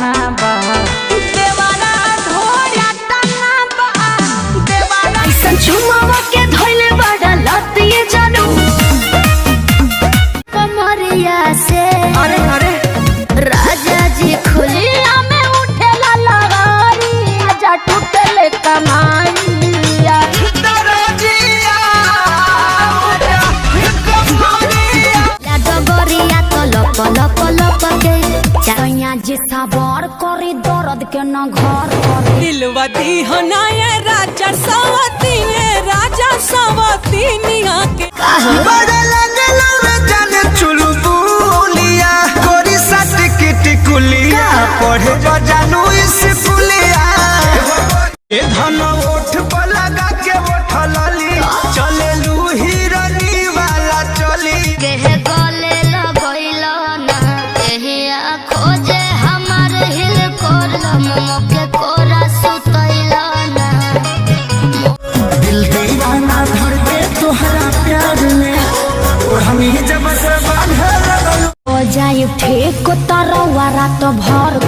टंगा बा देवाना ढोरिया टंगा बा देवाना ऐसा चुमावा के धोइले बड़ा लतिए जानू कमरिया से अरे अरे राजा जी खुलिया में उठेला लगारी आजा टूटले कमानिया डगरिया तो लप लप लप के चाइया जी सवार करी दर्द के न घर कर दिलवा दी हनाए राजा सवती निया के बड़ा लगला रे जाने चुलबुलिया कोरी सट किटकुलिया पढ़े जो जानू स्कूलिया ए धन ओठ पर लगा के उठलली चले लू हिरनी वाला चली के गले लगैला ना एहे खोजे हमर हिल करलम के कोरा सुतैला ना दिल दीवाना धर के तोहरा प्यार में और हम ही जब से बांधे लगल हो जाए ठीक तरवा रात भर